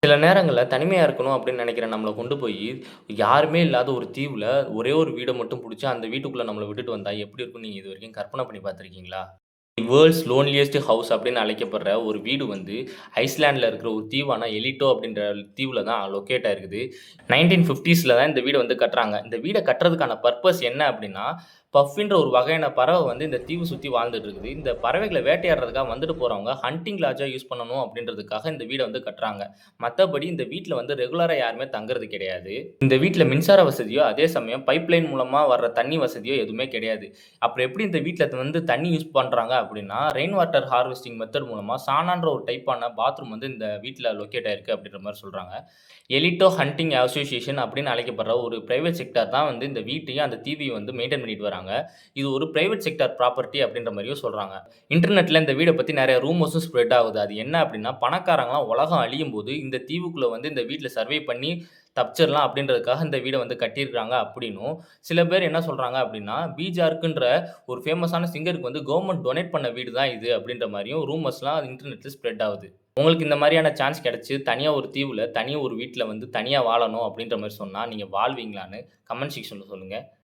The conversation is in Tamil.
சில நேரங்கள்ல தனிமையா இருக்கணும் அப்படின்னு நினைக்கிற நம்மள கொண்டு போயி, யாருமே இல்லாத ஒரு தீவுல ஒரே ஒரு வீட மட்டும் புடிச்சு, அந்த வீட்டுக்குள்ள நம்மள விட்டுட்டு வந்தா எப்படி இருக்கும்னு நீங்க இதுவரைக்கும் கற்பனை பண்ணி பார்த்துருக்கீங்களா? வேர்ல்ட்ஸ் லோன்லியஸ்ட் ஹவுஸ் அப்படின்னு அழைக்கப்படுற ஒரு வீடு வந்து ஐஸ்லேண்ட்ல இருக்கிற ஒரு தீவான எலிட்டோ அப்படின்ற தீவுல தான் லொக்கேட் ஆயிருக்குது. 1950ஸ்ல தான் இந்த வீட வந்து கட்டுறாங்க. இந்த வீட கட்டுறதுக்கான பர்ப்பஸ் என்ன அப்படின்னா, பஃபின்ற ஒரு வகையான பறவை வந்து இந்த தீவு சுத்தி வாழ்ந்துட்டு இருக்குது. இந்த பறவைகள வேட்டையாடுறதுக்காக வந்துட்டு போறவங்க ஹண்டிங் லாட்ஜா யூஸ் பண்ணணும் அப்படின்றதுக்காக இந்த வீட வந்து கட்டுறாங்க. மத்தபடி இந்த வீட்ல வந்து ரெகுலரா யாருமே தங்குறது கிடையாது. இந்த வீட்ல மின்சார வசதியோ, அதே சமயம் பைப்லைன் மூலமா வர்ற தண்ணி வசதியோ எதுவுமே கிடையாது. அப்புறம் எப்படி இந்த வீட்ல வந்து தண்ணி யூஸ் பண்றாங்க அப்படின்னா, ரெயின் வாட்டர் ஹார்வெஸ்டிங் மெத்தட் மூலமா சானான்ற ஒரு டைப்பான பாத்ரூம் வந்து இந்த வீட்ல லொக்கேட் ஆயிருக்கு அப்படின்ற மாரி சொல்றாங்க. எலிட்டோ ஹண்டிங் அசோசியேஷன் அப்படின்னு அழைக்கப்படுற ஒரு பிரைவேட் செக்டார் தான் வந்து இந்த வீட்டையும், அந்த தீவையும் வந்து மெயின்டெயின் பண்ணிட்டு வராங்க. இது ஒரு பிரைவேட் செக்டார் ப்ராப்பர்ட்டி அப்படின்ற மாரியும் சொல்றாங்க. இன்டர்நெட்ல இந்த வீட பத்தி நெறைய ரூமர்ஸும் ஸ்ப்ரெட் ஆகுது. அது என்ன அப்படின்னா, பணக்காரங்கலாம் உலகம் அழியும்போது இந்த தீவுக்குள்ள வந்து இந்த வீட்ல சர்வே பண்ணி தப்பிச்சிரலாம் அப்படின்றதுக்காக இந்த வீட வந்து கட்டியிருக்காங்க அப்படின்னும், சில பேர் என்ன சொல்றாங்க அப்படின்னா, பீஜார்க்குன்ற ஒரு ஃபேமஸான சிங்கருக்கு வந்து கவர்ன்மெண்ட் டொனேட் பண்ண வீடு தான் இது அப்படின்ற மாரியும் ரூமர்ஸ்லாம் இன்டர்நெட்ல ஸ்ப்ரெட் ஆகுது. உங்களுக்கு இந்த மாரியான சான்ஸ் கிடைச்சு, தனியா ஒரு தீவுல, தனியா ஒரு வீட்ல வந்து தனியா வாழணும் அப்படின்ற மாரி சொன்னா, நீங்க வாழ்வீங்களான்னு கமெண்ட் செக்ஷன்ல சொல்லுங்க.